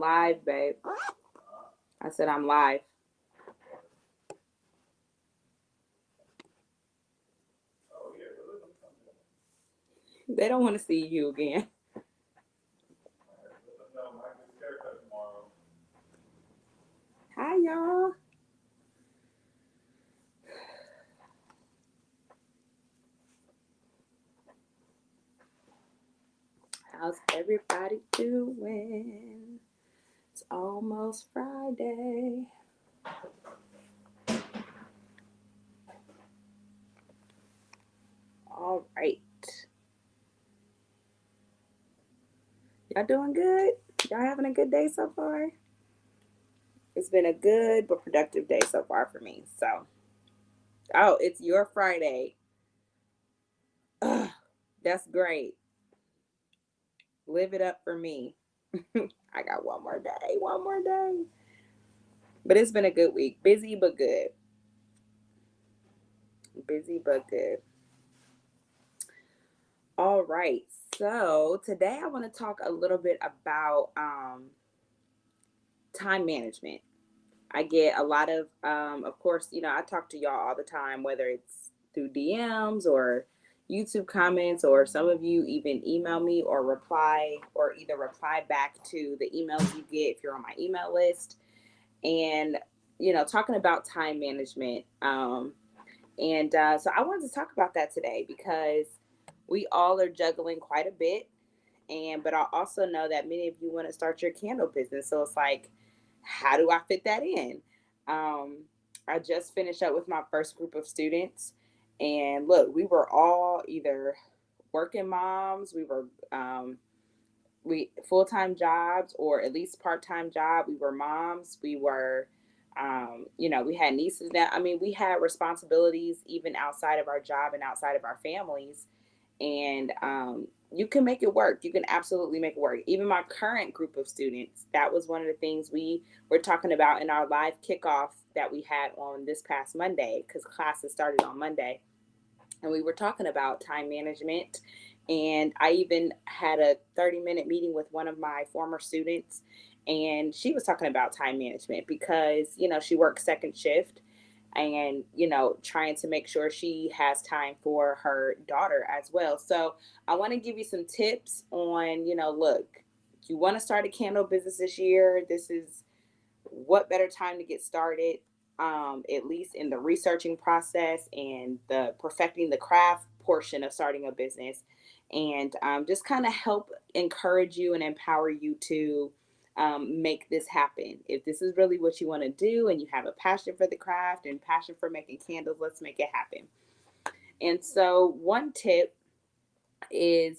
live, babe. I said I'm live. They don't want to see you again. Hi, y'all. How's everybody doing? It's almost Friday. All right. Y'all doing good? Y'all having a good day so far? It's been a good but productive day so far for me. So, oh, it's your Friday. Ugh, that's great. Live it up for me. I got one more day, one more day. But it's been a good week. Busy but good. Busy but good. All right. So today I want to talk a little bit about time management. I get a lot of course, I talk to y'all all the time, whether it's through DMs or YouTube comments, or some of you even email me or reply, or either reply back to the emails you get if you're on my email list. And, talking about time management. So I wanted to talk about that today because we all are juggling quite a bit. But I also know that many of you want to start your candle business. So it's like, how do I fit that in? Um, I just finished up with my first group of students. And look, we were all either working moms, we full-time jobs, or at least part-time job. We were moms. We were we had nieces. Now, I mean, we had responsibilities even outside of our job and outside of our families. And you can make it work. You can absolutely make it work. Even my current group of students, that was one of the things we were talking about in our live kickoff that we had on this past Monday, because classes started on Monday. And we were talking about time management. And I even had a 30-minute meeting with one of my former students, and she was talking about time management because, she works second shift, and, trying to make sure she has time for her daughter as well. So I want to give you some tips on, look, you want to start a candle business this year. This is what better time to get started, at least in the researching process and the perfecting the craft portion of starting a business, and just kind of help encourage you and empower you to make this happen. If this is really what you want to do and you have a passion for the craft and passion for making candles, let's make it happen. And so one tip is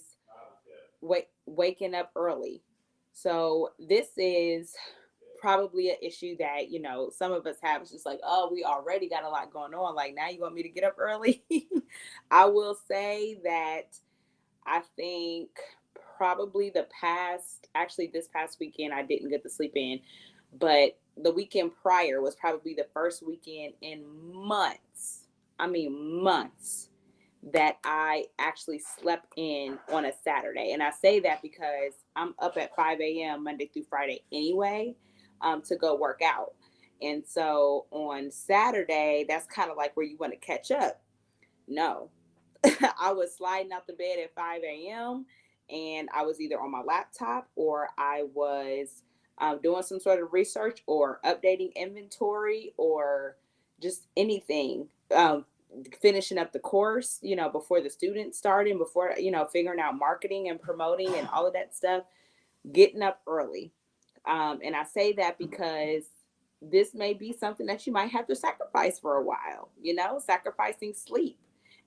waking up early. So this is probably an issue that, some of us have. It's just like, oh, we already got a lot going on, like, now you want me to get up early? I will say that I think probably this past weekend, I didn't get to sleep in, but the weekend prior was probably the first weekend in months, I mean months, that I actually slept in on a Saturday. And I say that because I'm up at 5 a.m. Monday through Friday anyway, to go work out. And so on Saturday, that's kind of like where you want to catch up. No, I was sliding out the bed at 5 a.m. and I was either on my laptop, or I was doing some sort of research or updating inventory or just anything. Finishing up the course, before the students started, before, figuring out marketing and promoting and all of that stuff, getting up early. And I say that because this may be something that you might have to sacrifice for a while, sacrificing sleep.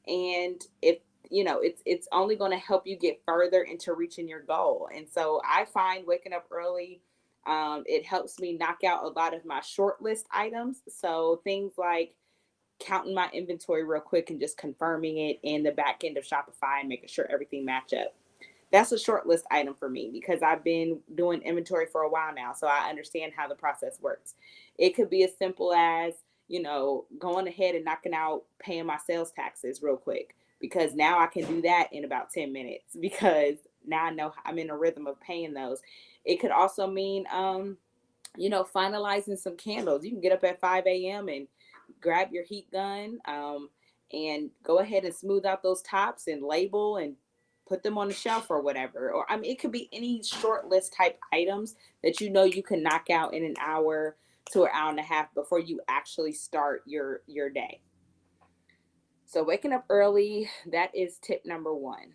And if it's only going to help you get further into reaching your goal. And so I find waking up early, it helps me knock out a lot of my short list items. So things like counting my inventory real quick and just confirming it in the back end of Shopify and making sure everything match up. That's a short list item for me because I've been doing inventory for a while now, so I understand how the process works. It could be as simple as, going ahead and knocking out paying my sales taxes real quick, because now I can do that in about 10 minutes, because now I know I'm in a rhythm of paying those. It could also mean, finalizing some candles. You can get up at 5 a.m. and grab your heat gun, and go ahead and smooth out those tops and label and put them on the shelf or whatever. Or, I mean, it could be any short list type items that you can knock out in an hour to an hour and a half before you actually start your day. So waking up early, that is tip number one.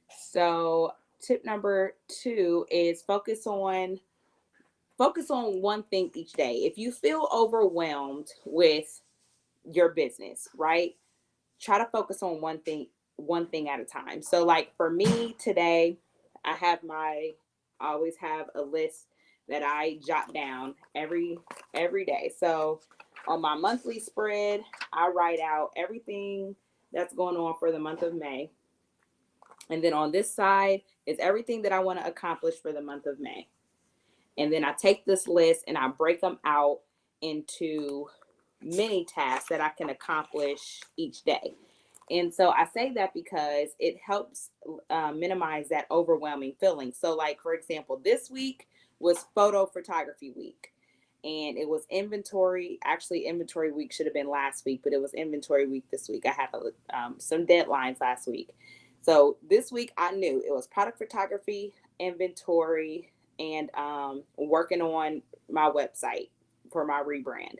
So tip number two is focus on one thing each day. If you feel overwhelmed with your business, right? Try to focus on one thing at a time. So like for me today, I have I always have a list that I jot down every day. So on my monthly spread, I write out everything that's going on for the month of May. And then on this side is everything that I want to accomplish for the month of May. And then I take this list and I break them out into mini tasks that I can accomplish each day. And so I say that because it helps minimize that overwhelming feeling. So, like, for example, this week was photo photography week. And it was inventory. Actually, inventory week should have been last week, but it was inventory week this week. I had some deadlines last week. So this week I knew it was product photography, inventory, and working on my website for my rebrand.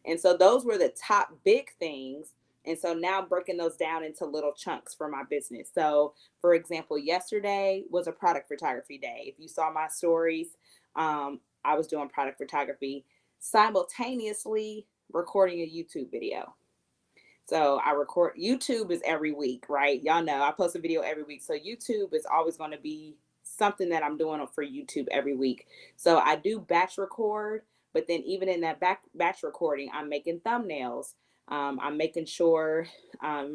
And so those were the top big things. And so now I'm breaking those down into little chunks for my business. So, for example, yesterday was a product photography day. If you saw my stories, I was doing product photography simultaneously recording a YouTube video. So I record. YouTube is every week, right? Y'all know I post a video every week. So YouTube is always going to be something that I'm doing for YouTube every week. So I do batch record, but then even in that batch recording, I'm making thumbnails. I'm making sure I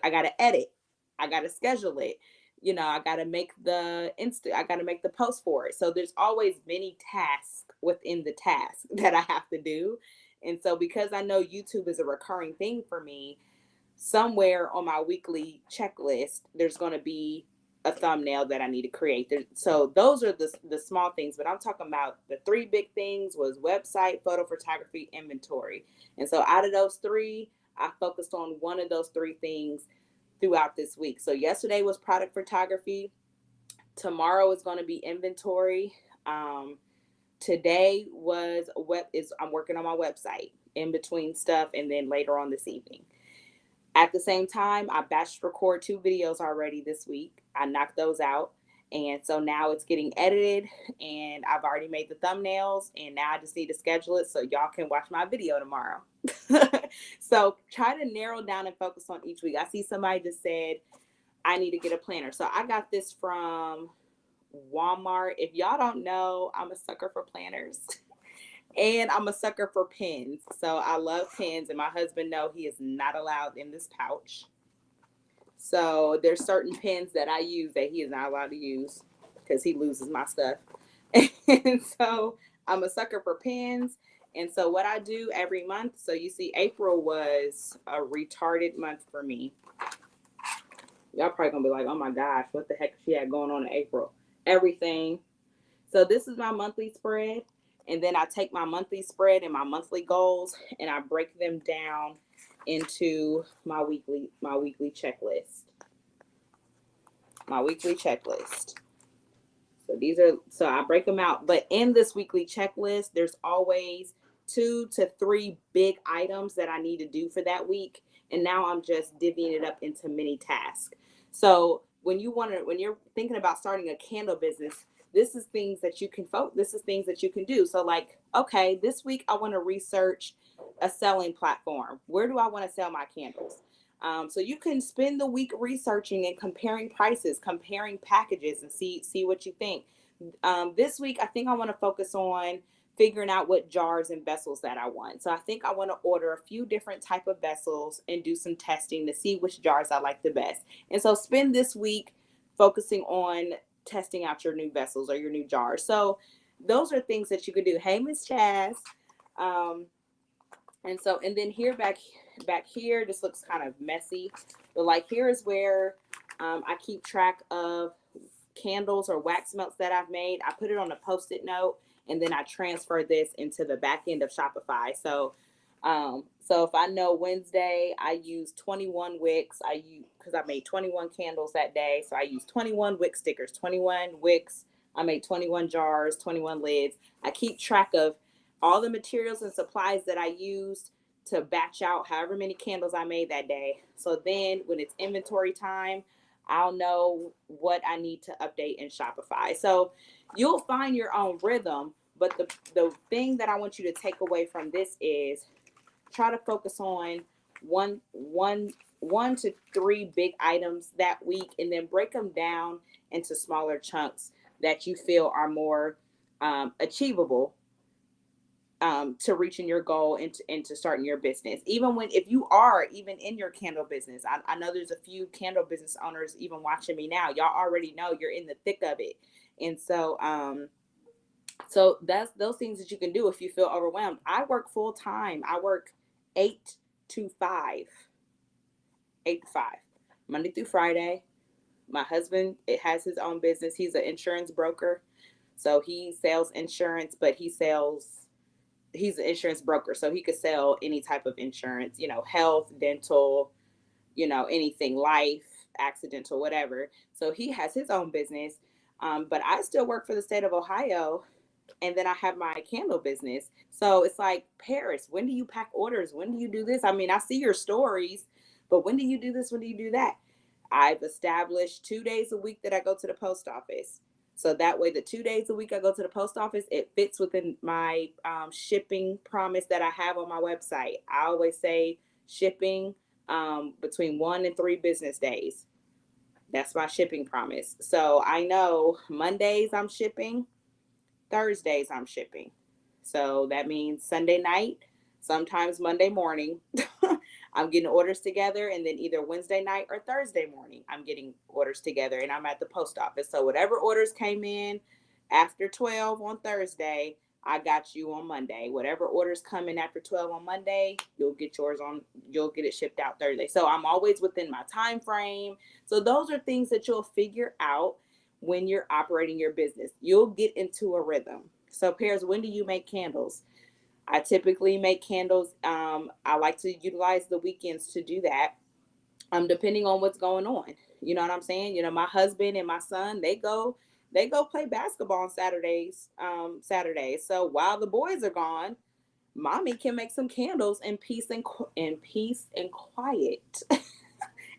got to edit. I got to schedule it. I got to make I got to make the post for it. So there's always many tasks within the task that I have to do. And so because I know YouTube is a recurring thing for me, somewhere on my weekly checklist, there's going to be a thumbnail that I need to create. So those are the small things, but I'm talking about the three big things was website, photo photography, inventory. And so out of those three, I focused on one of those three things throughout this week. So yesterday was product photography. Tomorrow is going to be inventory. Today I'm working on my website in between stuff, and then later on this evening. At the same time, I batched record 2 videos already this week. I knocked those out. And so now it's getting edited, and I've already made the thumbnails, and now I just need to schedule it so y'all can watch my video tomorrow. So try to narrow down and focus on each week. I see somebody just said, I need to get a planner. So I got this from Walmart. If y'all don't know, I'm a sucker for planners. And I'm a sucker for pens. So I love pens, and my husband knows he is not allowed in this pouch. So there's certain pens that I use that he is not allowed to use because he loses my stuff. And so I'm a sucker for pens. And so what I do every month, so you see April was a retarded month for me. Y'all probably gonna be like, oh my gosh, what the heck she had going on in April? Everything. So this is my monthly spread. And then I take my monthly spread and my monthly goals and I break them down into my weekly checklist. My weekly checklist. So I break them out. But in this weekly checklist, there's always 2 to 3 big items that I need to do for that week. And now I'm just divvying it up into mini tasks. So when you're thinking about starting a candle business, this is things that you can do. So like, okay, this week I want to research a selling platform. Where do I want to sell my candles? So you can spend the week researching and comparing prices, comparing packages, and see what you think. This week, I think I want to focus on figuring out what jars and vessels that I want. So I think I want to order a few different type of vessels and do some testing to see which jars I like the best. And so spend this week focusing on testing out your new vessels or your new jars. So those are things that you could do. Hey, Miss Chaz. And then here back here, this looks kind of messy, but like here is where I keep track of candles or wax melts that I've made, I put it on a post-it note, and then I transfer this into the back end of Shopify. So if I know Wednesday I use 21 wicks, I use, because I made 21 candles that day, so I use 21 wick stickers, 21 wicks. I made 21 jars, 21 lids. I keep track of all the materials and supplies that I used to batch out however many candles I made that day. So then when it's inventory time, I'll know what I need to update in Shopify. So you'll find your own rhythm, but the thing that I want you to take away from this is try to focus on one to three big items that week, and then break them down into smaller chunks that you feel are more achievable to reaching your goal and to starting your business. Even when, if you are even in your candle business, I know there's a few candle business owners even watching me now. Y'all already know you're in the thick of it. And so that's those things that you can do if you feel overwhelmed. I work full time. I work 8 to 5, 8 to 5, Monday through Friday. My husband, it has his own business. He's an insurance broker. So he sells insurance, but he's an insurance broker. So he could sell any type of insurance, health, dental, anything, life, accidental, whatever. So he has his own business. But I still work for the state of Ohio, and then I have my candle business. So it's like, Paris, when do you pack orders? When do you do this? I mean, I see your stories, but when do you do this? When do you do that? I've established 2 days a week that I go to the post office. So that way, the 2 days a week I go to the post office, it fits within my shipping promise that I have on my website. I always say shipping between 1 and 3 business days. That's my shipping promise. So I know Mondays I'm shipping, Thursdays I'm shipping. So that means Sunday night, sometimes Monday morning, I'm getting orders together, and then either Wednesday night or Thursday morning, I'm getting orders together, and I'm at the post office. So whatever orders came in after 12 on Thursday, I got you on Monday. Whatever orders come in after 12 on Monday, you'll get it shipped out Thursday. So I'm always within my time frame. So those are things that you'll figure out when you're operating your business. You'll get into a rhythm. So Pears, when do you make candles? I typically make candles. I like to utilize the weekends to do that. Depending on what's going on. You know what I'm saying? My husband and my son, they go play basketball on Saturdays. So while the boys are gone, mommy can make some candles in peace and quiet.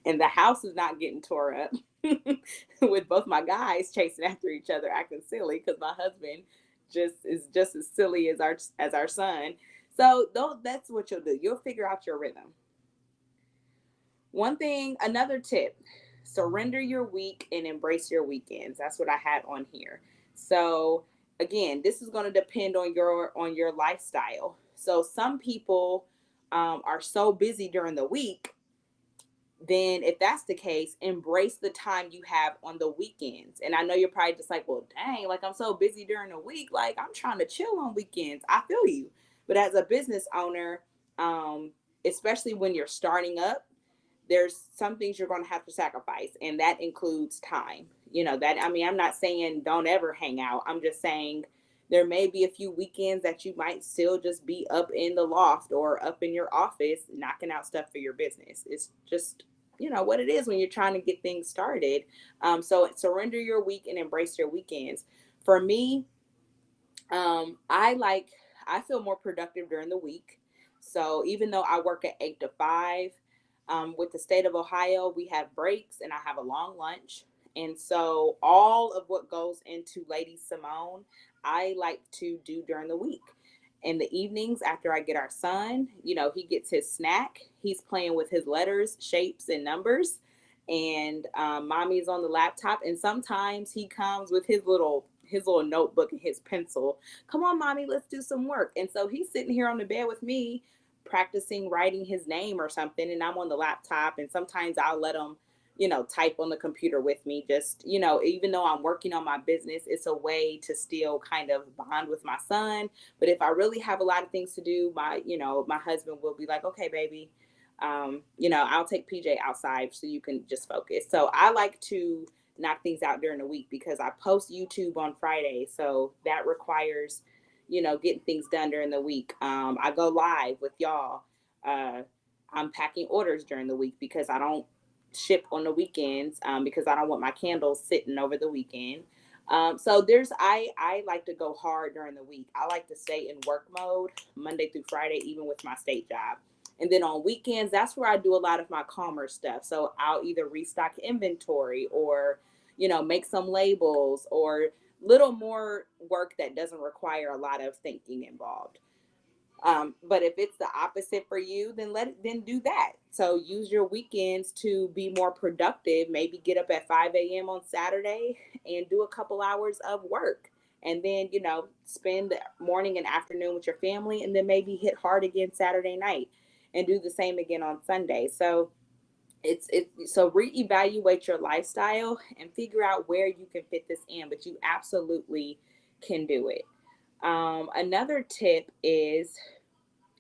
And the house is not getting tore up with both my guys chasing after each other, acting silly, because my husband is just as silly as our son. So that's what you'll do. You'll figure out your rhythm. Another tip: surrender your week and embrace your weekends. That's what I had on here. So again, this is going to depend on your lifestyle. So some people are so busy during the week. Then if that's the case, embrace the time you have on the weekends. And I know you're probably just like, well, dang, like I'm so busy during the week. Like I'm trying to chill on weekends. I feel you. But as a business owner, especially when you're starting up, there's some things you're going to have to sacrifice. And that includes time. I'm not saying don't ever hang out. I'm just saying there may be a few weekends that you might still just be up in the loft or up in your office knocking out stuff for your business. It's just, what it is when you're trying to get things started. So surrender your week and embrace your weekends. For me, I feel more productive during the week. So even though I work at 8 to 5, with the state of Ohio, we have breaks and I have a long lunch. And so all of what goes into Lady Simone, I like to do during the week. In the evenings, after I get our son, he gets his snack. He's playing with his letters, shapes, and numbers. And mommy's on the laptop. And sometimes he comes with his little notebook and his pencil. Come on, mommy, let's do some work. And so he's sitting here on the bed with me, practicing writing his name or something, and I'm on the laptop. And sometimes I'll let him type on the computer with me. Just even though I'm working on my business, it's a way to still kind of bond with my son. But if I really have a lot of things to do, my husband will be like, okay, baby, I'll take PJ outside so you can just focus. So I like to knock things out during the week because I post YouTube on Friday. So that requires, getting things done during the week. I go live with y'all. Uh, I'm packing orders during the week because I don't ship on the weekends, because I don't want my candles sitting over the weekend. So I like to go hard during the week. I like to stay in work mode Monday through Friday, even with my state job. And then on weekends, that's where I do a lot of my commerce stuff. So I'll either restock inventory or, make some labels or little more work that doesn't require a lot of thinking involved. But if it's the opposite for you, then do that. So use your weekends to be more productive. Maybe get up at 5 a.m. on Saturday and do a couple hours of work. And then, spend the morning and afternoon with your family, and then maybe hit hard again Saturday night and do the same again on Sunday. So so reevaluate your lifestyle and figure out where you can fit this in, but you absolutely can do it. Another tip is,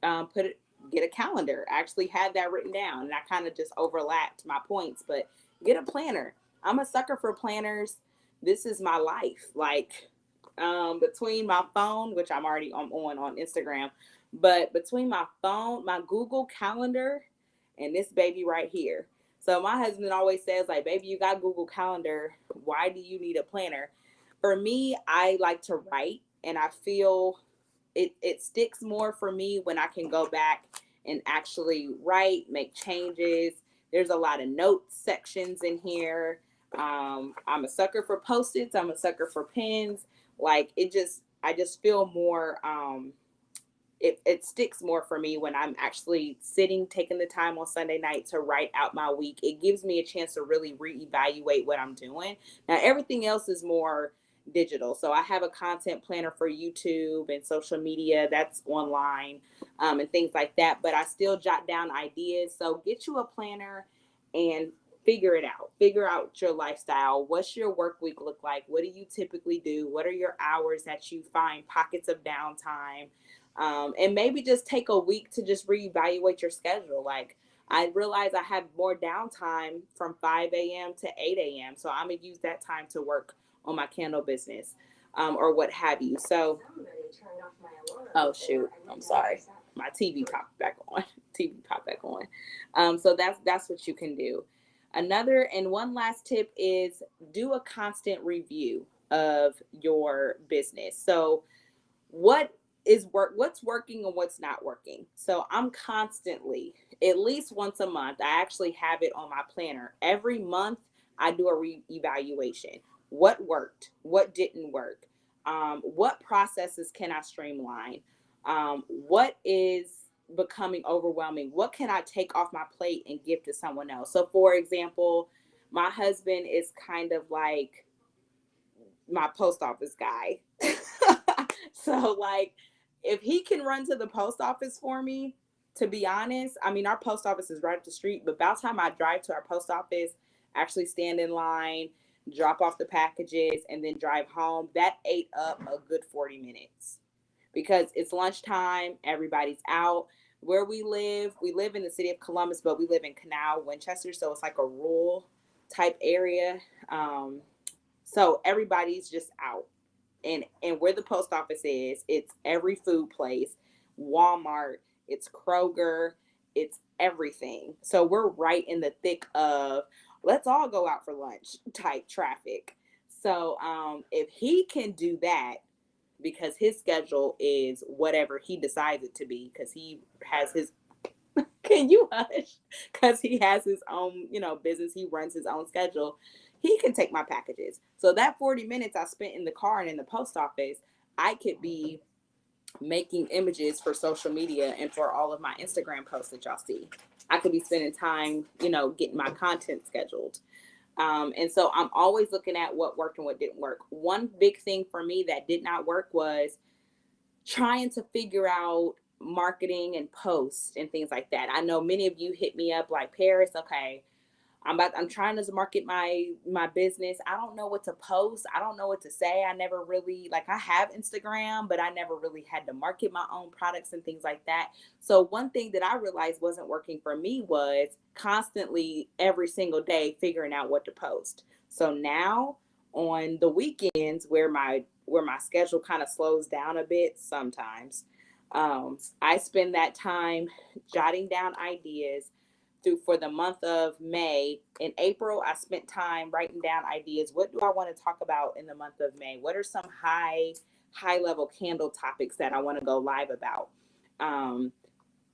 put it get a calendar. I actually had that written down, and I kind of just overlapped my points, but get a planner. I'm a sucker for planners. This is my life. Like, between my phone, which I'm on Instagram, but between my phone, my Google Calendar, and this baby right here. So my husband always says, like, baby, you got Google Calendar. Why do you need a planner? For me, I like to write, and I feel it sticks more for me when I can go back and actually write, make changes. There's a lot of notes sections in here. I'm a sucker for Post-its. I'm a sucker for pens. Like, I just feel more, it sticks more for me when I'm actually sitting, taking the time on Sunday night to write out my week. It gives me a chance to really reevaluate what I'm doing. Now, everything else is more digital. So I have a content planner for YouTube and social media that's online, and things like that. But I still jot down ideas. So get you a planner and figure it out. Figure out your lifestyle. What's your work week look like? What do you typically do? What are your hours that you find pockets of downtime? And maybe just take a week to just reevaluate your schedule. Like, I realize I have more downtime from 5 a.m. to 8 a.m. So I'm going to use that time to work on my candle business, or what have you. So, oh shoot, I'm sorry. My TV popped back on. TV popped back on. So that's what you can do. Another and one last tip is do a constant review of your business. So what's working and what's not working. So I'm constantly, at least once a month, I actually have it on my planner. Every month I do a reevaluation. What worked? What didn't work? What processes can I streamline? What is becoming overwhelming? What can I take off my plate and give to someone else? So for example, my husband is kind of like my post office guy. So, like, if he can run to the post office for me, to be honest, I mean, our post office is right up the street, but about the time I drive to our post office, actually stand in line, drop off the packages, and then drive home, that ate up a good 40 minutes because it's lunchtime, everybody's out. Where we live in the city of Columbus, but we live in Canal, Winchester, so it's like a rural type area. So everybody's just out. And where the post office is, it's every food place, Walmart, it's Kroger, it's everything. So we're right in the thick of let's all go out for lunch type traffic. So if he can do that, because his schedule is whatever he decides it to be, because he has his can you hush? Because he has his own, business. He runs his own schedule. He can take my packages. So that 40 minutes I spent in the car and in the post office, I could be making images for social media and for all of my Instagram posts that y'all see. I could be spending time, getting my content scheduled. And so I'm always looking at what worked and what didn't work. One big thing for me that did not work was trying to figure out marketing and posts and things like that. I know many of you hit me up like, Paris, okay, I'm trying to market my business. I don't know what to post. I don't know what to say. I never really, like, I have Instagram, but I never really had to market my own products and things like that. So one thing that I realized wasn't working for me was constantly every single day figuring out what to post. So now on the weekends where my schedule kind of slows down a bit sometimes, I spend that time jotting down ideas through for the month of May. In April, I spent time writing down ideas. What do I want to talk about in the month of May? What are some high level candle topics that I want to go live about? Um,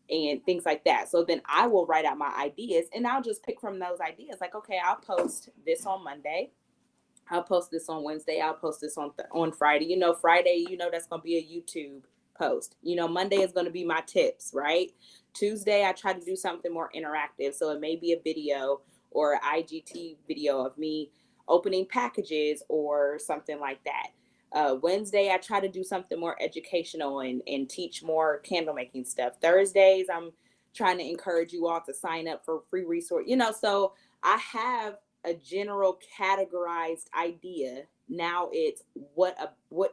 and things like that. So then I will write out my ideas and I'll just pick from those ideas. Like, okay, I'll post this on Monday. I'll post this on Wednesday. I'll post this on Friday. Friday, that's going to be a YouTube post. Monday is going to be my tips, right? Tuesday, I try to do something more interactive. So it may be a video or IGT video of me opening packages or something like that. Wednesday, I try to do something more educational and teach more candle making stuff. Thursdays, I'm trying to encourage you all to sign up for free resource. So I have a general categorized idea. Now it's what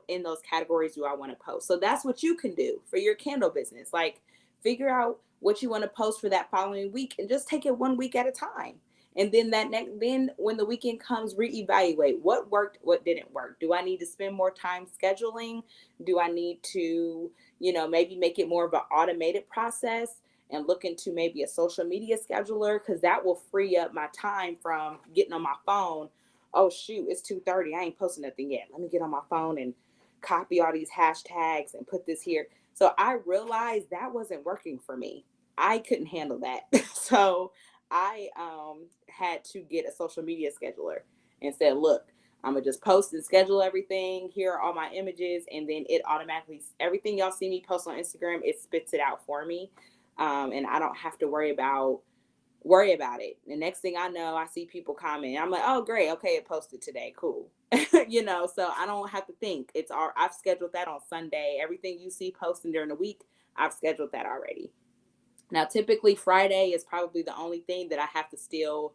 in those categories do I want to post. So that's what you can do for your candle business. Like, figure out what you want to post for that following week and just take it one week at a time. And then then when the weekend comes, reevaluate what worked, what didn't work. Do I need to spend more time scheduling? Do I need to, maybe make it more of an automated process and look into maybe a social media scheduler, because that will free up my time from getting on my phone. Oh shoot, it's 2:30. I ain't posting nothing yet. Let me get on my phone and copy all these hashtags and put this here. So I realized that wasn't working for me. I couldn't handle that. So I had to get a social media scheduler and said, look, I'm gonna just post and schedule everything. Here are all my images, and then it automatically, everything y'all see me post on Instagram, it spits it out for me. And I don't have to worry about it. The next thing I know, I see people comment. I'm like, oh great, okay, it posted today, cool. So I don't have to think. I've scheduled that on Sunday. Everything you see posting during the week, I've scheduled that already. Now, typically Friday is probably the only thing that I have to still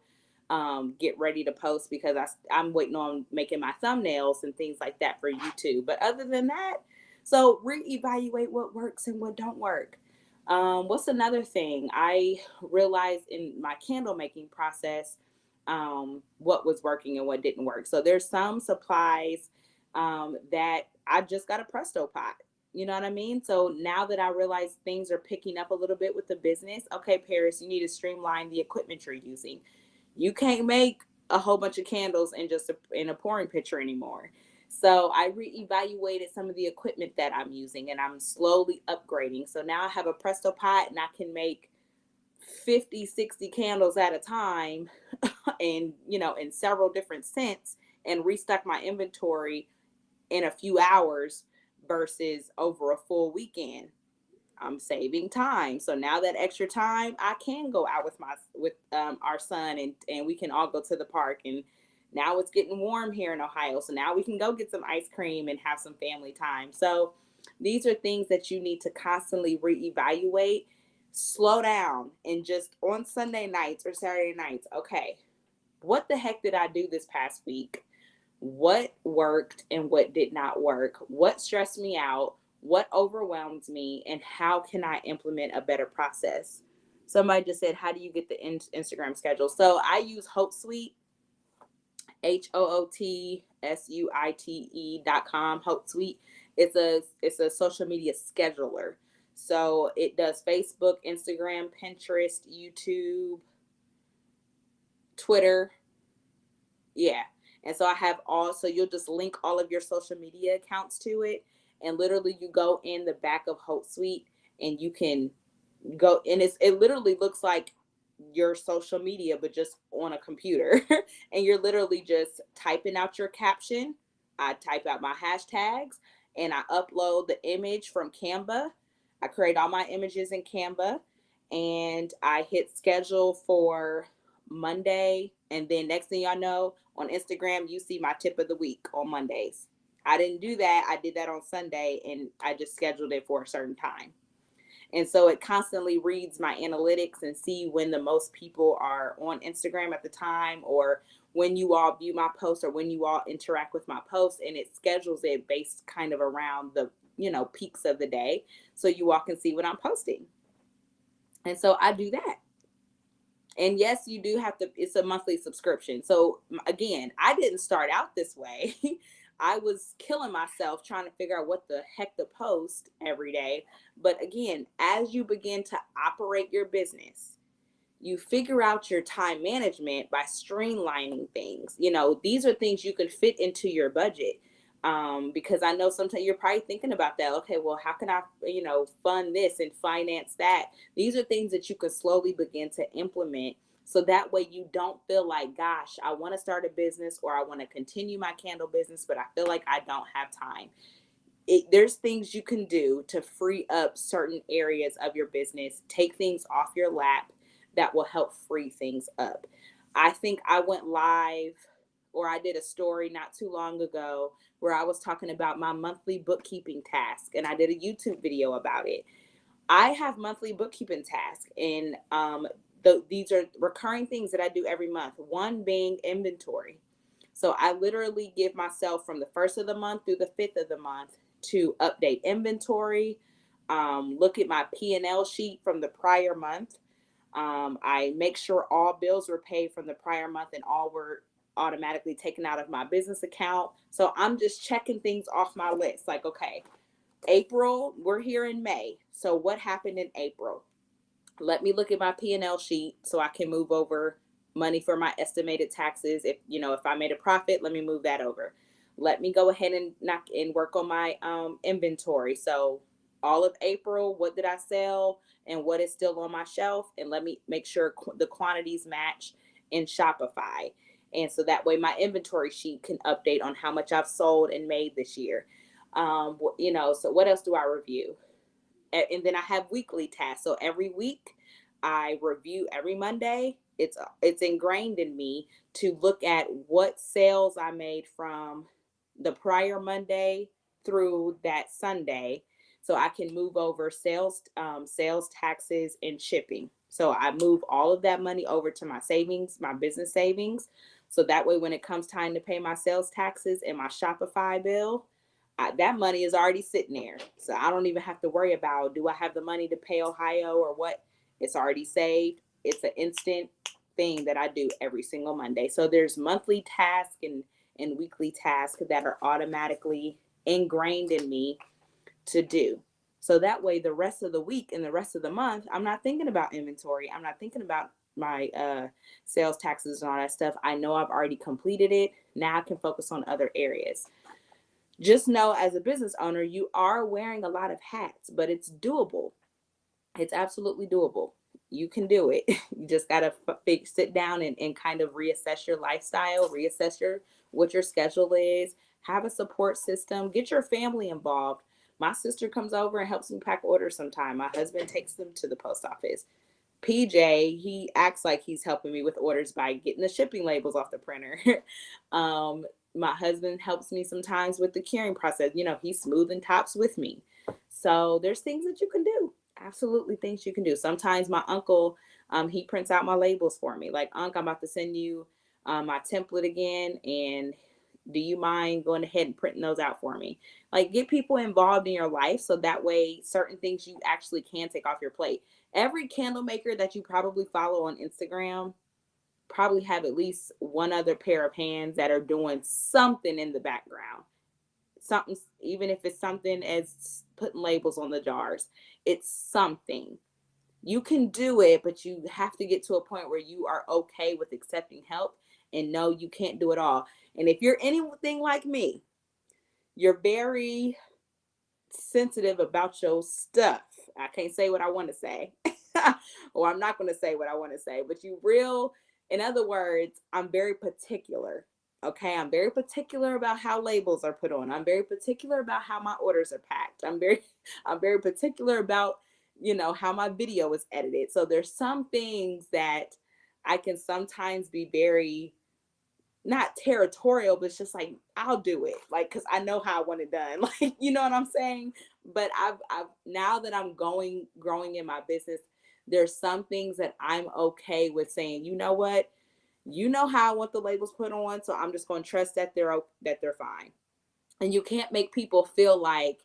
get ready to post, because I'm waiting on making my thumbnails and things like that for YouTube. But other than that, so reevaluate what works and what don't work. What's another thing I realized in my candle making process? What was working and what didn't work. So there's some supplies that I just got a Presto pot. You know what I mean? So now that I realize things are picking up a little bit with the business, okay, Paris, you need to streamline the equipment you're using. You can't make a whole bunch of candles in a pouring pitcher anymore. So I reevaluated some of the equipment that I'm using, and I'm slowly upgrading. So now I have a Presto pot and I can make 50, 60 candles at a time and, in several different scents, and restock my inventory in a few hours versus over a full weekend. I'm saving time. So now that extra time, I can go out with our son, and we can all go to the park. And now it's getting warm here in Ohio, so now we can go get some ice cream and have some family time. So these are things that you need to constantly reevaluate. Slow down and just on Sunday nights or Saturday nights, okay, what the heck did I do this past week? What worked and what did not work? What stressed me out? What overwhelms me? And how can I implement a better process? Somebody just said, how do you get the Instagram schedule? So I use Hootsuite, HOOTSUITE.com. Hootsuite. It's a social media scheduler. So it does Facebook, Instagram, Pinterest, YouTube, Twitter. Yeah. And so so you'll just link all of your social media accounts to it. And literally you go in the back of Hootsuite and you can go, and it literally looks like your social media, but just on a computer. And you're literally just typing out your caption. I type out my hashtags and I upload the image from Canva. I create all my images in Canva and I hit schedule for Monday. And then next thing y'all know, on Instagram, you see my tip of the week on Mondays. I didn't do that. I did that on Sunday and I just scheduled it for a certain time. And so it constantly reads my analytics and see when the most people are on Instagram at the time, or when you all view my posts, or when you all interact with my posts, and it schedules it based kind of around the, peaks of the day. So you all can see what I'm posting. And so I do that. And yes, you do have to, it's a monthly subscription. So again, I didn't start out this way. I was killing myself trying to figure out what the heck to post every day. But again, as you begin to operate your business, you figure out your time management by streamlining things. These are things you can fit into your budget. Because I know sometimes you're probably thinking about that. Okay, well, how can I, fund this and finance that? These are things that you can slowly begin to implement. So that way you don't feel like, gosh, I want to start a business or I want to continue my candle business, but I feel like I don't have time. There's things you can do to free up certain areas of your business, take things off your lap that will help free things up. I think I went live, or I did a story not too long ago where I was talking about my monthly bookkeeping task, and I did a YouTube video about it. I have monthly bookkeeping tasks, and these are recurring things that I do every month. One being inventory. So I literally give myself from the first of the month through the fifth of the month to update inventory, look at my P&L sheet from the prior month. I make sure all bills were paid from the prior month and all were automatically taken out of my business account. So I'm just checking things off my list. Like, okay, April, we're here in May. So what happened in April? Let me look at my P&L sheet so I can move over money for my estimated taxes. If I made a profit, let me move that over. Let me go ahead and work on my inventory. So all of April, what did I sell and what is still on my shelf? And let me make sure the quantities match in Shopify. And so that way my inventory sheet can update on how much I've sold and made this year. So what else do I review? And then I have weekly tasks. So every week I review every Monday. It's ingrained in me to look at what sales I made from the prior Monday through that Sunday, so I can move over sales taxes and shipping. So I move all of that money over to my savings, my business savings. So that way, when it comes time to pay my sales taxes and my Shopify bill, that money is already sitting there. So I don't even have to worry about, do I have the money to pay Ohio or what? It's already saved. It's an instant thing that I do every single Monday. So there's monthly tasks and weekly tasks that are automatically ingrained in me to do. So that way, the rest of the week and the rest of the month, I'm not thinking about inventory. I'm not thinking about my sales taxes and all that stuff. I know I've already completed it. Now I can focus on other areas. Just know, as a business owner, you are wearing a lot of hats, but it's doable. It's absolutely doable. You can do it. You just got to sit down and kind of reassess your lifestyle, reassess what your schedule is, have a support system, get your family involved. My sister comes over and helps me pack orders sometime. My husband takes them to the post office. PJ, he acts like he's helping me with orders by getting the shipping labels off the printer. My husband helps me sometimes with the curing process. He's smoothing tops with me. So there's things that you can do. Absolutely things you can do. Sometimes my uncle, he prints out my labels for me. Like, Unc, I'm about to send you my template again, and do you mind going ahead and printing those out for me? Like, get people involved in your life so that way certain things you actually can take off your plate. Every candle maker that you probably follow on Instagram probably have at least one other pair of hands that are doing something in the background. Something, even if it's something as putting labels on the jars, it's something. You can do it, but you have to get to a point where you are okay with accepting help and know you can't do it all. And if you're anything like me, you're very sensitive about your stuff. I can't say what I want to say, or I'm not going to say what I want to say, but in other words, I'm very particular. Okay, I'm very particular about how labels are put on. I'm very particular about how my orders are packed. I'm very particular about, how my video is edited. So there's some things that I can sometimes be very, not territorial, but it's just like, I'll do it, like, because I know how I want it done. Like, you know what I'm saying? But I've now that I'm growing in my business, there's some things that I'm okay with saying, you know what, you know how I want the labels put on, so I'm just going to trust that they're fine. And you can't make people feel like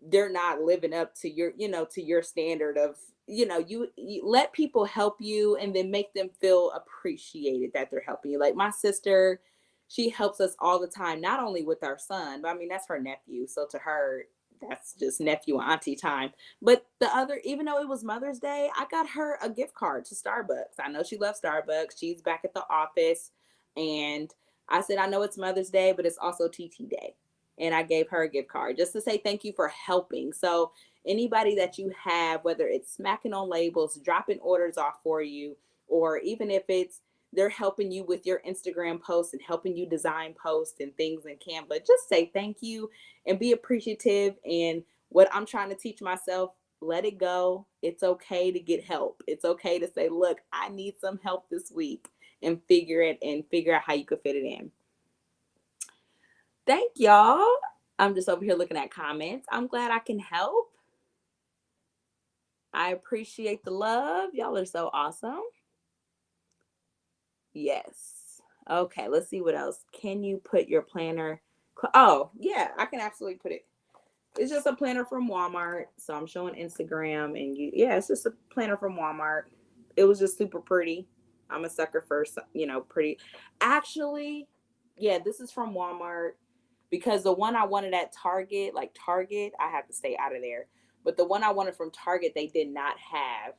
they're not living up to your, to your standard of, you let people help you and then make them feel appreciated that they're helping you. Like my sister, she helps us all the time, not only with our son, but I mean, that's her nephew. So to her, that's just nephew and auntie time. But the other, even though it was Mother's Day, I got her a gift card to Starbucks. I know she loves Starbucks. She's back at the office. And I said, I know it's Mother's Day, but it's also TT Day. And I gave her a gift card just to say thank you for helping. So anybody that you have, whether it's smacking on labels, dropping orders off for you, or even if it's they're helping you with your Instagram posts and helping you design posts and things in Canva, just say thank you and be appreciative. And what I'm trying to teach myself, let it go. It's okay to get help. It's okay to say, look, I need some help this week, and figure out how you could fit it in. Thank y'all. I'm just over here looking at comments. I'm glad I can help. I appreciate the love. Y'all are so awesome. Yes. Okay, let's see what else. Can you put your planner? Oh, yeah, I can absolutely put it. It's just a planner from Walmart. So I'm showing Instagram and yeah, it's just a planner from Walmart. It was just super pretty. I'm a sucker for, pretty. Actually, yeah, this is from Walmart because the one I wanted at Target, like Target, I have to stay out of there. But the one I wanted from Target, they did not have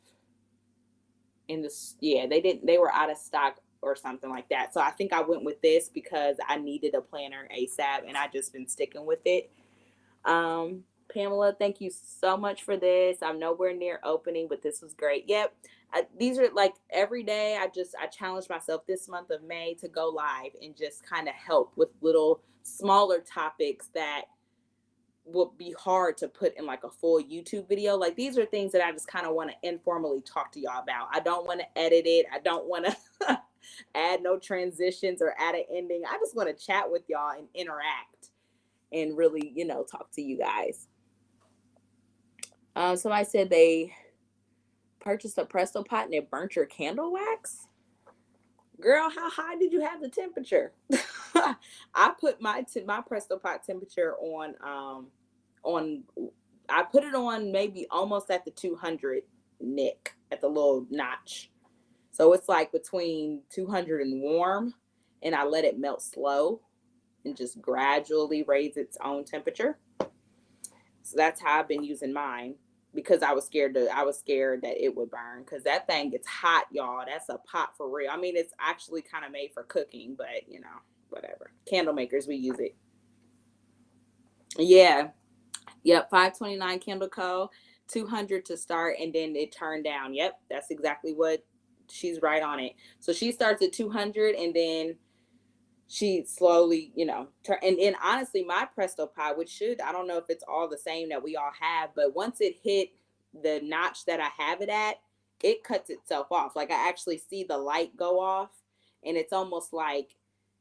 in this. Yeah, they were out of stock or something like that. So I think I went with this because I needed a planner ASAP and I just been sticking with it. Pamela, thank you so much for this. I'm nowhere near opening, but this was great. Yep. These are like every day. I challenged myself this month of May to go live and just kind of help with little smaller topics that would be hard to put in like a full YouTube video. Like these are things that I just kind of want to informally talk to y'all about. I don't want to edit it. I don't want to add no transitions or add an ending. I just want to chat with y'all and interact and really, talk to you guys. Somebody said they purchased a Presto pot and it burnt your candle wax. Girl, how high did you have the temperature? I put my Presto pot temperature on I put it on maybe almost at the 200 nick at the little notch. So it's like between 200 and warm, and I let it melt slow and just gradually raise its own temperature. So that's how I've been using mine because I was scared that it would burn because that thing gets hot, y'all. That's a pot for real. I mean, it's actually kind of made for cooking, but whatever. Candle makers, we use it. Yeah. Yep. 529 Candle Co. 200 to start, and then it turned down. Yep. That's exactly what she's right on it. So she starts at 200 and then she slowly, turn. And honestly, my Presto Pot, I don't know if it's all the same that we all have, but once it hit the notch that I have it at, it cuts itself off. Like I actually see the light go off, and it's almost like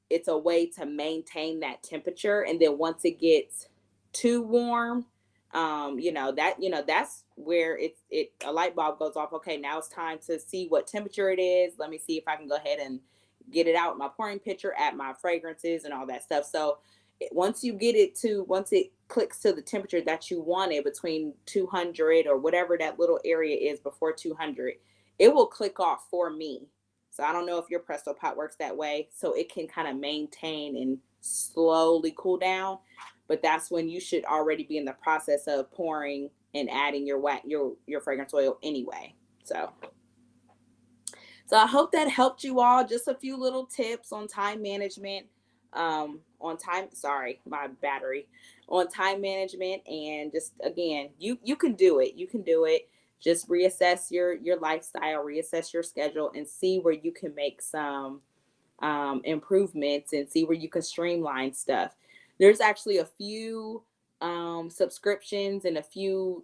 it's a way to maintain that temperature. And then once it gets too warm, that's where a light bulb goes off. Okay, now it's time to see what temperature it is. Let me see if I can go ahead and get it out my pouring pitcher, add my fragrances and all that stuff. So once it clicks to the temperature that you want it, between 200 or whatever that little area is before 200, it will click off for me. So I don't know if your Presto Pot works that way. So it can kind of maintain and slowly cool down. But that's when you should already be in the process of pouring and adding your fragrance oil anyway. So I hope that helped you all. Just a few little tips on time management, on time management. And just, again, you can do it. You can do it. Just reassess your lifestyle, reassess your schedule, and see where you can make some improvements and see where you can streamline stuff. There's actually a few subscriptions and a few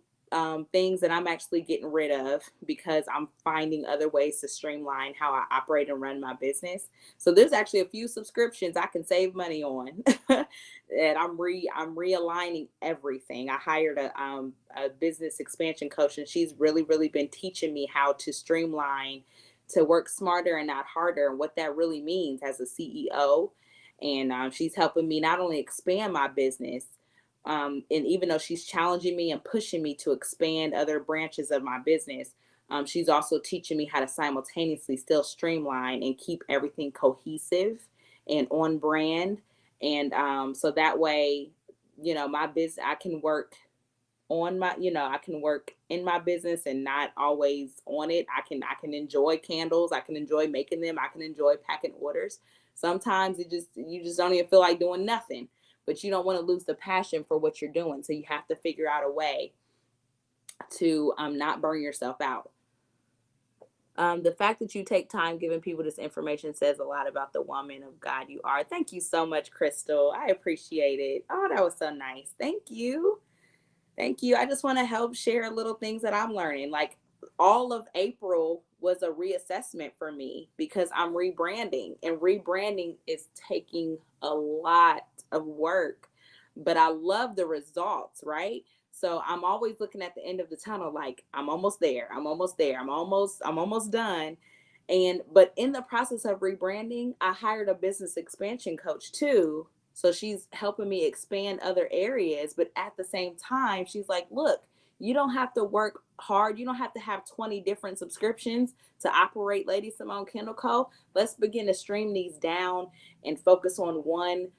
things that I'm actually getting rid of because I'm finding other ways to streamline how I operate and run my business. So there's actually a few subscriptions I can save money on, and I'm realigning everything. I hired a business expansion coach, and she's really been teaching me how to streamline, to work smarter and not harder, and what that really means as a CEO. And she's helping me not only expand my business, And even though she's challenging me and pushing me to expand other branches of my business, she's also teaching me how to simultaneously still streamline and keep everything cohesive and on brand. And so that way, my business, I can work on my, I can work in my business and not always on it. I can enjoy candles, I can enjoy making them, I can enjoy packing orders. Sometimes you just don't even feel like doing nothing, but you don't want to lose the passion for what you're doing, so you have to figure out a way to not burn yourself out. The fact that you take time giving people this information says a lot about the woman of God you are. Thank you so much, Crystal. I appreciate it. Oh, that was so nice. Thank you. Thank you. I just want to help share little things that I'm learning. Like, all of April was a reassessment for me because I'm rebranding, and rebranding is taking a lot of work, but I love the results, right? So I'm always looking at the end of the tunnel, like I'm almost there. I'm almost there. I'm almost done. And but in the process of rebranding, I hired a business expansion coach too, so she's helping me expand other areas. But at the same time, she's like, look, you don't have to work hard. You don't have to have 20 different subscriptions to operate Lady Simone Kendall Co. Let's begin to stream these down and focus on one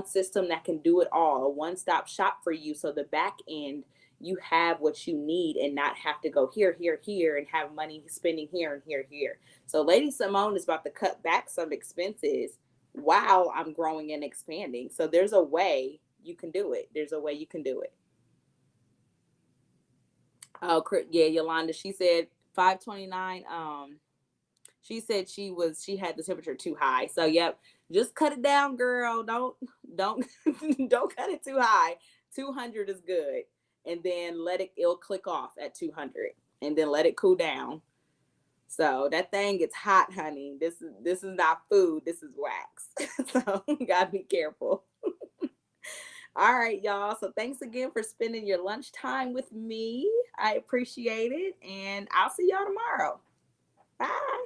system that can do it all, a one-stop shop for you. So the back end, you have what you need and not have to go here, here, here, and have money spending here and here, here. So Lady Simone is about to cut back some expenses while I'm growing and expanding. So there's a way you can do it. There's a way you can do it. Oh, yeah, Yolanda. She said 529. She said she had the temperature too high. So yep, just cut it down, girl. Don't don't cut it too high. 200 is good, and then it'll click off at 200, and then let it cool down. So that thing gets hot, honey. This is not food. This is wax. So you gotta be careful. All right, y'all. So thanks again for spending your lunchtime with me. I appreciate it, and I'll see y'all tomorrow. Bye.